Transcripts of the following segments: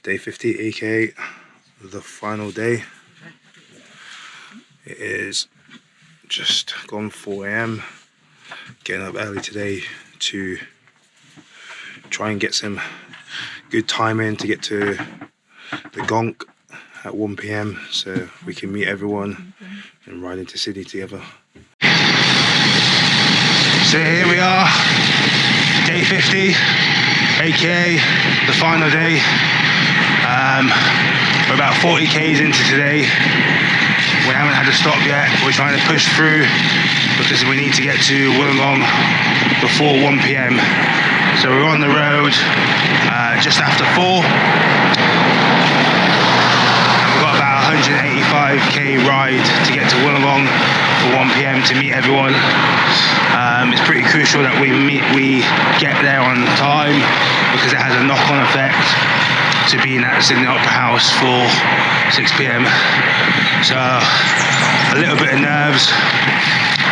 Day 50, aka the final day. It is just gone 4 AM. Getting up early today to try and get some good time in to get to the Gonk at 1 PM so we can meet everyone and ride into Sydney together. So here we are, day 50, aka the final day. We're about 40 Ks into today. We haven't had to stop yet. We're trying to push through because we need to get to Wollongong before 1 PM. So we're on the road just after 4. And we've got about 185k ride to get to Wollongong for 1 PM to meet everyone. It's pretty crucial that we get there on time because it has a knock-on effect to being at the Sydney Opera House for 6 PM. So a little bit of nerves,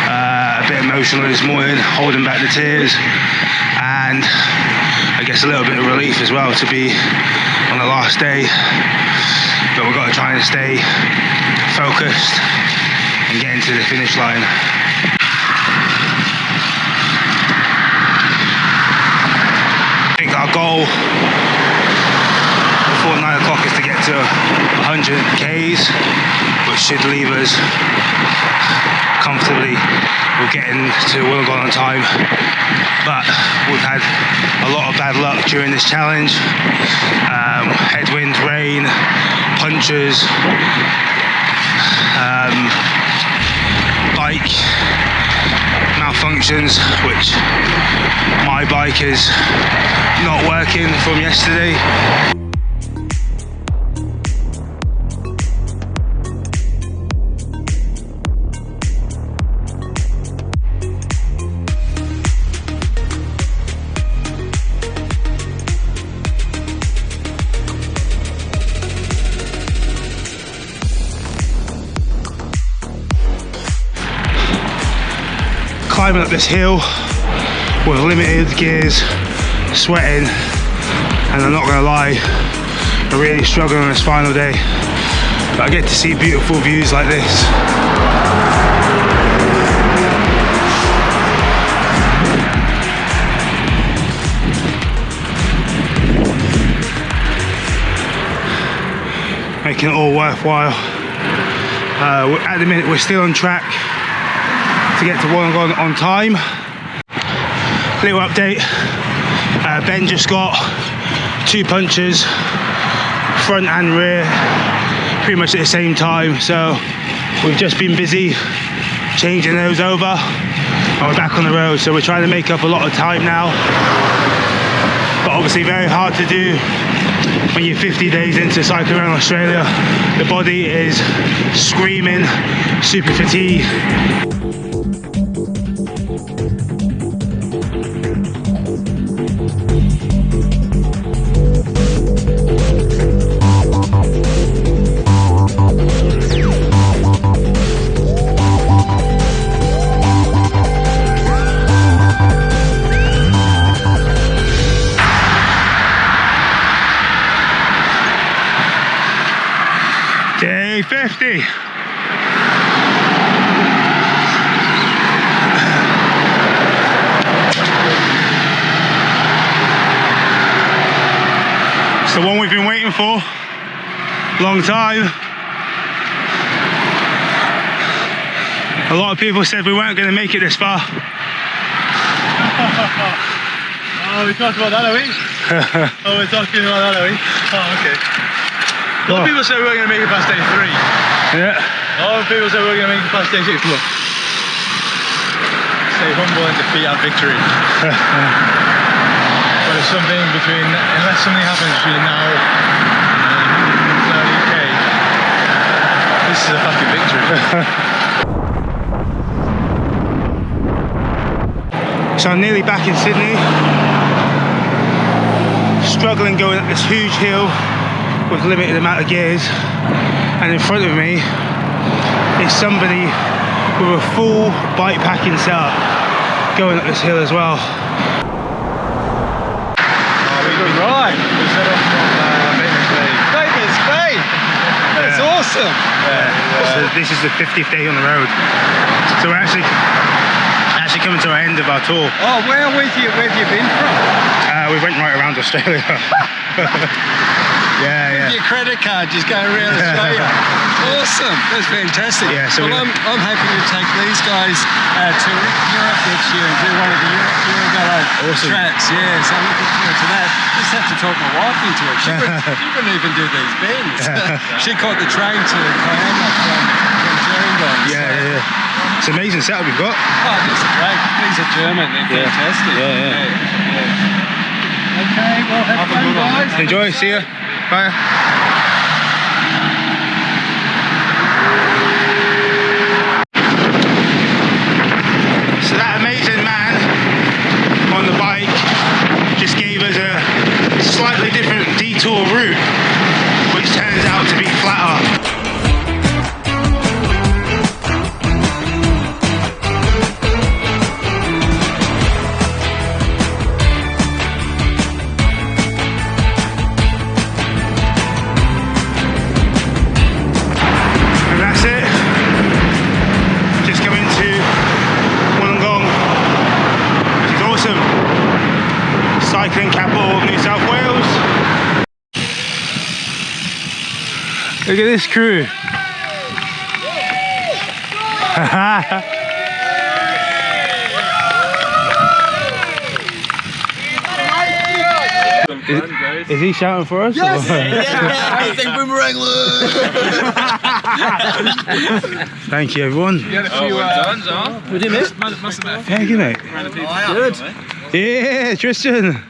a bit emotional this morning, holding back the tears, and I guess a little bit of relief as well to be on the last day. But we've got to try and stay focused and get into the finish line. I think our goal before 9 o'clock is to get to 100 Ks, which should leave us comfortably with getting to Wollongong on time. But we've had a lot of bad luck during this challenge. Headwinds, rain, punctures, bike malfunctions, which my bike is not working from yesterday. Climbing up this hill with limited gears, sweating, and I'm not gonna lie, I'm really struggling on this final day, but I get to see beautiful views like this. Making it all worthwhile. At the minute we're still on track to get to Wollongong on time. Little update, Ben just got 2 punctures, front and rear, pretty much at the same time, so we've just been busy changing those over and we're back on the road, so we're trying to make up a lot of time now, but obviously very hard to do when you're 50 days into cycling around Australia. The body is screaming, super fatigued. Day 50. It's the one we've been waiting for. Long time. A lot of people said we weren't going to make it this far. Oh, we talked about that, are we? Oh, we're talking about that, are we? Oh, okay. A lot of people said we weren't going to make it past day 3. Yeah. A lot of people said we weren't going to make it past day 6. Look. Stay humble and defeat our victory. But it's something between, unless something happens between now and 30k, this is a fucking victory. So I'm nearly back in Sydney. Struggling going up this huge hill with limited amount of gears, and in front of me is somebody with a full bike packing setup going up this hill as well. Oh, we've been right. We set off from maintenance bay awesome. So this is the 50th day on the road. So we're actually coming to our end of our tour. Oh, where have you been from? We went right around Australia. Yeah. Your credit card just going around Australia. Awesome, that's fantastic. Yeah, so well, I'm hoping to take these guys to Europe next year and do one of the Eurogallo tracks. Yeah, so I'm looking forward to that. Just have to talk my wife into it. She wouldn't even do these bends. She caught the train to Kiama from Gerringong. Yeah. It's an amazing setup we've got. Oh, these are great. These are German. They're fantastic. Yeah. Okay, well, have fun, guys. Enjoy. See ya. Bye. So that amazing man on the bike just gave us a slightly different detour route, which turns out to be flatter. Cycling capital of New South Wales. Look at this crew. Is he shouting for us? Yes! Thank you, everyone. You had a few What did you miss? Thank you, mate. Good. Yeah, Tristan.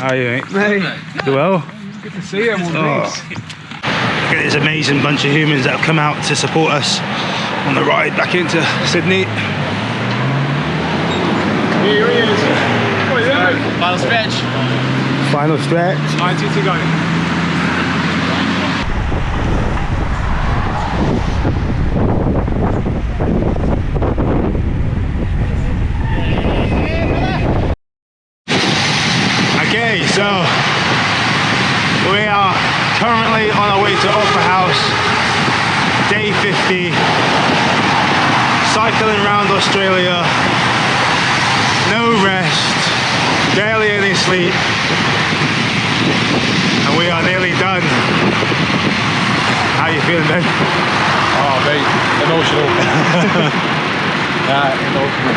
How are you, mate? You well? Good to see you. Look at this amazing bunch of humans that have come out to support us on the ride back into Sydney. Here he is. Final stretch. Final stretch. 90 to go. Okay, so we are currently on our way to Opera House, day 50, cycling around Australia, no rest, barely any sleep, and we are nearly done. How you feeling, Ben? Oh, mate, emotional. Emotional.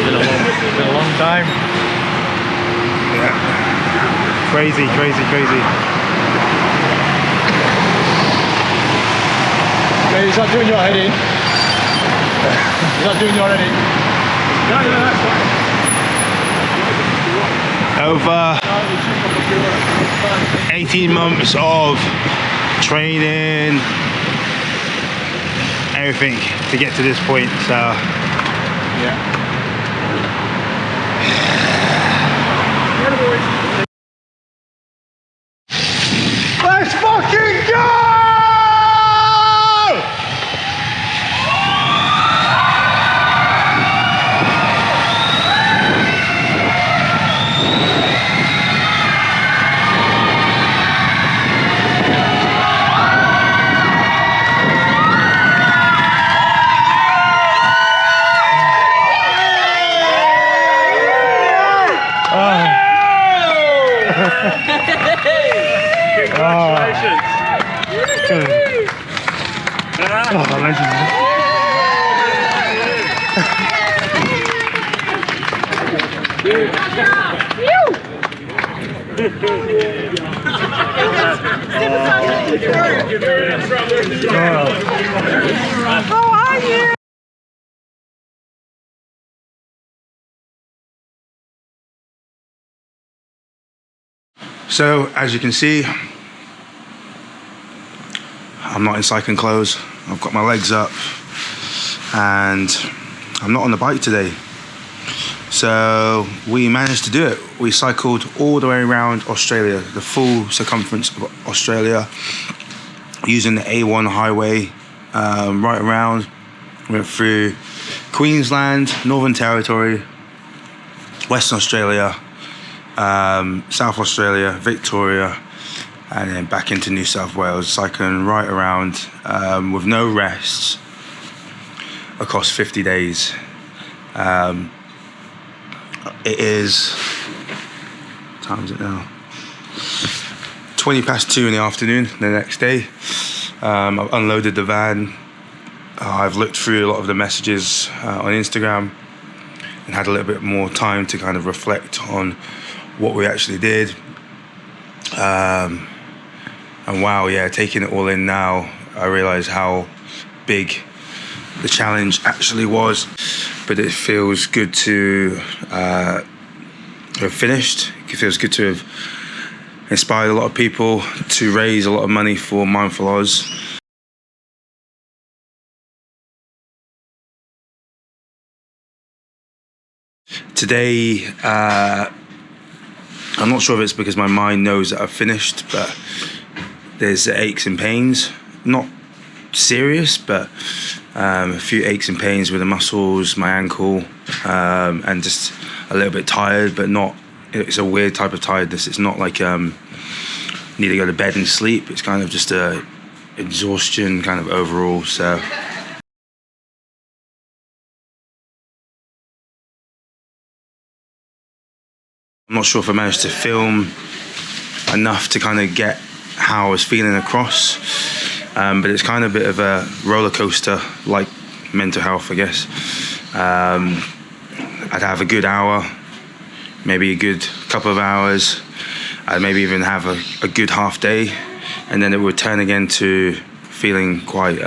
It's been a long time. Yeah. Crazy. Okay, he's not doing your head in. He's not doing your head in. No, that's Over 18 months of training, everything to get to this point, so yeah. let's fucking go! Congratulations. Oh, legend. How are you? So, as you can see, I'm not in cycling clothes. I've got my legs up and I'm not on the bike today. So we managed to do it. We cycled all the way around Australia, the full circumference of Australia, using the A1 highway right around. Went through Queensland, Northern Territory, Western Australia, South Australia, Victoria, and then back into New South Wales, cycling right around with no rests across 50 days. It is, what time is it now? 2:20 in the afternoon the next day. I've unloaded the van. I've looked through a lot of the messages on Instagram and had a little bit more time to kind of reflect on what we actually did. And wow, yeah, taking it all in now, I realise how big the challenge actually was. But it feels good to have finished. It feels good to have inspired a lot of people, to raise a lot of money for Mindful Oz. Today, I'm not sure if it's because my mind knows that I've finished, but there's aches and pains. Not serious, but a few aches and pains with the muscles, my ankle, and just a little bit tired, but not, it's a weird type of tiredness. It's not like need to go to bed and sleep. It's kind of just a exhaustion kind of overall. So I'm not sure if I managed to film enough to kind of get how I was feeling across, but it's kind of a bit of a roller coaster, like mental health, I guess. I'd have a good hour, maybe a good couple of hours. I'd maybe even have a good half day, and then it would turn again to feeling quite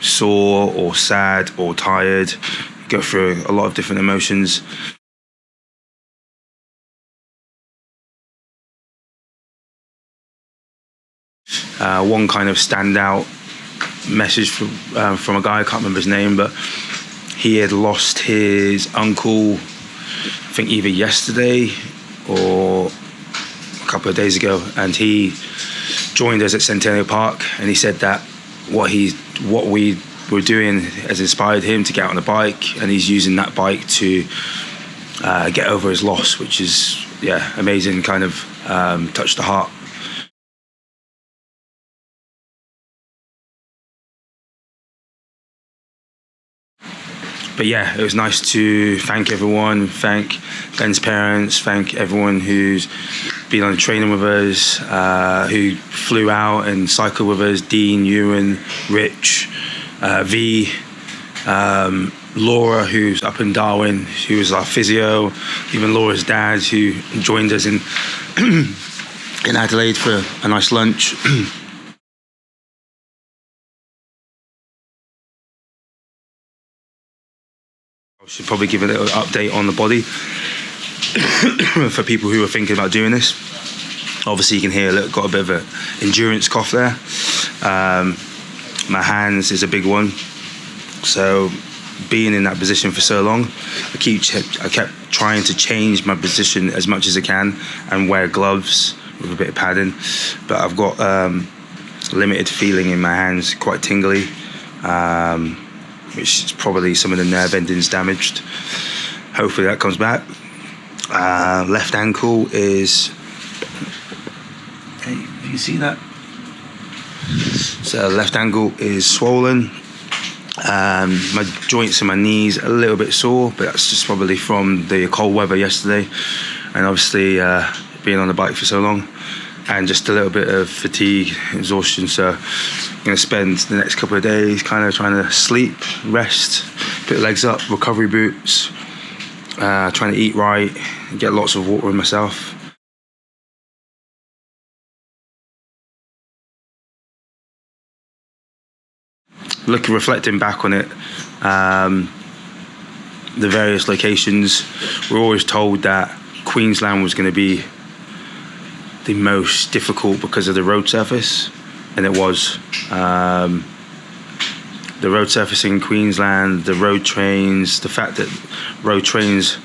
sore or sad or tired. Go through a lot of different emotions. One kind of standout message from a guy, I can't remember his name, but he had lost his uncle, I think either yesterday or a couple of days ago, and he joined us at Centennial Park, and he said that what we were doing has inspired him to get out on a bike, and he's using that bike to get over his loss, which is, yeah, amazing, kind of touched the heart. But yeah, it was nice to thank everyone, thank Glenn's parents, thank everyone who's been on training with us, who flew out and cycled with us, Dean, Ewan, Rich, V, Laura, who's up in Darwin, who was our physio, even Laura's dad, who joined us in in Adelaide for a nice lunch. I should probably give a little update on the body for people who are thinking about doing this. Obviously you can hear got a bit of an endurance cough there. My hands is a big one. So being in that position for so long, I kept trying to change my position as much as I can and wear gloves with a bit of padding. But I've got limited feeling in my hands, quite tingly, which is probably some of the nerve endings damaged. Hopefully that comes back. Left ankle is, hey, you see that? So left ankle is swollen. My joints and my knees a little bit sore, but that's just probably from the cold weather yesterday, and obviously being on the bike for so long, and just a little bit of fatigue, exhaustion. So I'm going to spend the next couple of days kind of trying to sleep, rest, put the legs up, recovery boots, trying to eat right, get lots of water in myself. Reflecting back on it, the various locations, we're always told that Queensland was going to be the most difficult because of the road surface, and it was. The road surface in Queensland, the road trains, the fact that road trains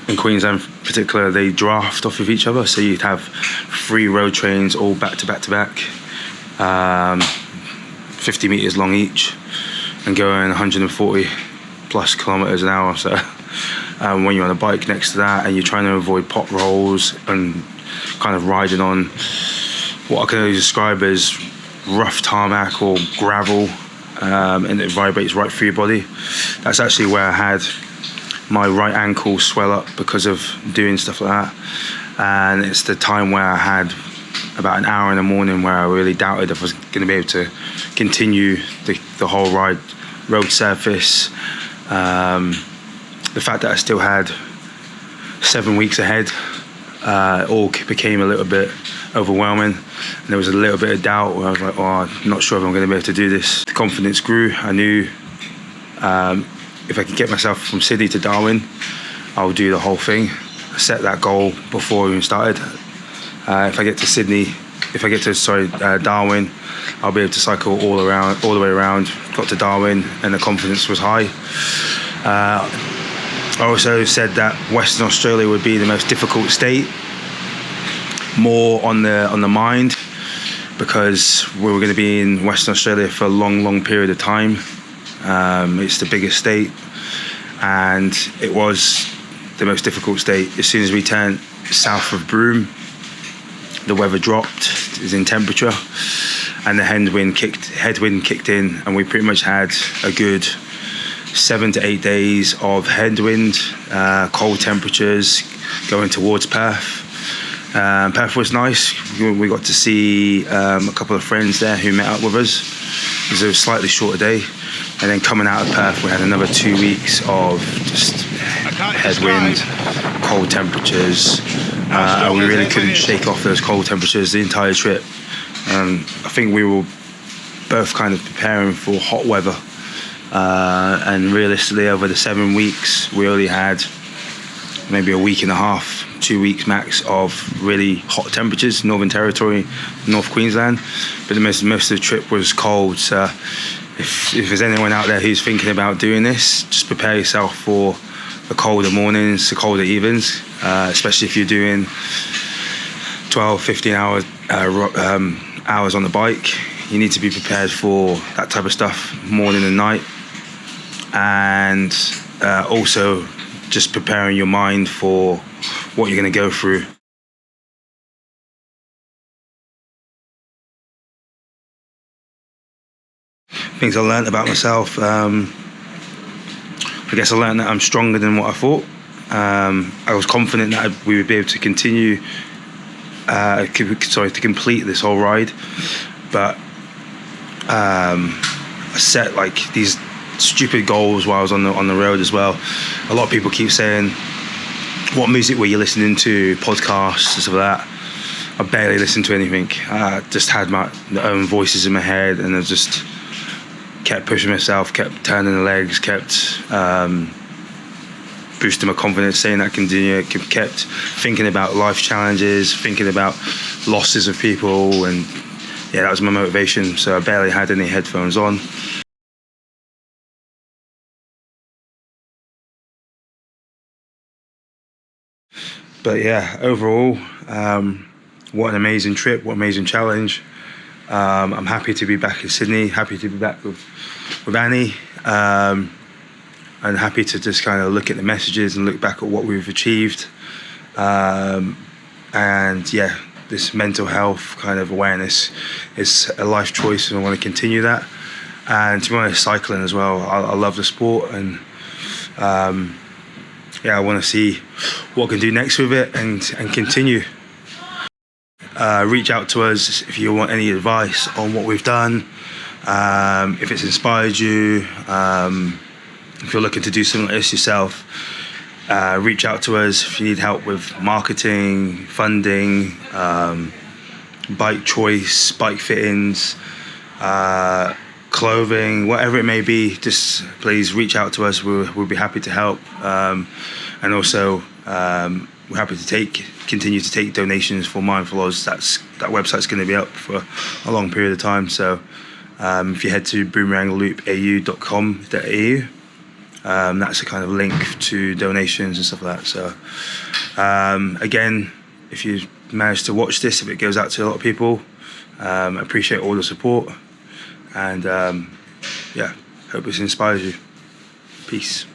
in Queensland in particular, they draft off of each other, so you'd have 3 road trains all back to back to back, 50 metres long each, and going 140 plus kilometres an hour. So when you're on a bike next to that, and you're trying to avoid potholes and kind of riding on what I can only describe as rough tarmac or gravel, and it vibrates right through your body. That's actually where I had my right ankle swell up because of doing stuff like that. And it's the time where I had about an hour in the morning where I really doubted if I was going to be able to continue the whole ride. Road surface, the fact that I still had 7 weeks ahead, all became a little bit overwhelming, and there was a little bit of doubt where I was like, oh, I'm not sure if I'm going to be able to do this. The confidence grew. I knew if I could get myself from Sydney to Darwin, I'll do the whole thing. I set that goal before we even started. If I get to Darwin, I'll be able to cycle all the way around. Got to Darwin and the confidence was high. I also said that Western Australia would be the most difficult state, more on the mind, because we were going to be in Western Australia for a long period of time. It's the biggest state, and it was the most difficult state. As soon as we turned south of Broome, the weather dropped in temperature, and the headwind kicked in, and we pretty much had a good 7 to 8 days of headwind, cold temperatures going towards Perth. Perth was nice. We got to see a couple of friends there who met up with us. It was a slightly shorter day, and then coming out of Perth, we had another 2 weeks of just headwind, cold temperatures. We really couldn't shake off those cold temperatures the entire trip. I think we were both kind of preparing for hot weather, and realistically over the 7 weeks we only had maybe a week and a half, 2 weeks max of really hot temperatures, Northern Territory, North Queensland, but most of the trip was cold. So if there's anyone out there who's thinking about doing this, just prepare yourself for the colder mornings, the colder evenings, especially if you're doing 12, 15 hours on the bike. You need to be prepared for that type of stuff morning and night, and also just preparing your mind for what you're going to go through. Things I learned about myself. I guess I learned that I'm stronger than what I thought. I was confident that we would be able to continue, to complete this whole ride, but I set like these stupid goals while I was on the road as well. A lot of people keep saying, what music were you listening to, podcasts and stuff like that. I barely listened to anything. I just had my own voices in my head, and I just kept pushing myself, kept turning the legs, kept boosting my confidence, saying I can do it, kept thinking about life challenges, thinking about losses of people, and yeah, that was my motivation. So I barely had any headphones on. But yeah, overall, what an amazing trip, what an amazing challenge. I'm happy to be back in Sydney, happy to be back with Annie, and happy to just kind of look at the messages and look back at what we've achieved. And yeah, this mental health kind of awareness is a life choice, and I want to continue that. And to be honest, cycling as well. I love the sport, and yeah, I want to see what I can do next with it and continue. Reach out to us if you want any advice on what we've done, if it's inspired you, if you're looking to do something like this yourself. Reach out to us if you need help with marketing, funding, bike choice, bike fittings, clothing, whatever it may be. Just please reach out to us. We'll be happy to help, and also we're happy to continue to take donations for Mindful Oz. That website's going to be up for a long period of time. So if you head to boomerangloopau.com.au, that's a kind of link to donations and stuff like that. So again, if you manage to watch this, if it goes out to a lot of people, I appreciate all the support, and yeah, hope this inspires you. Peace.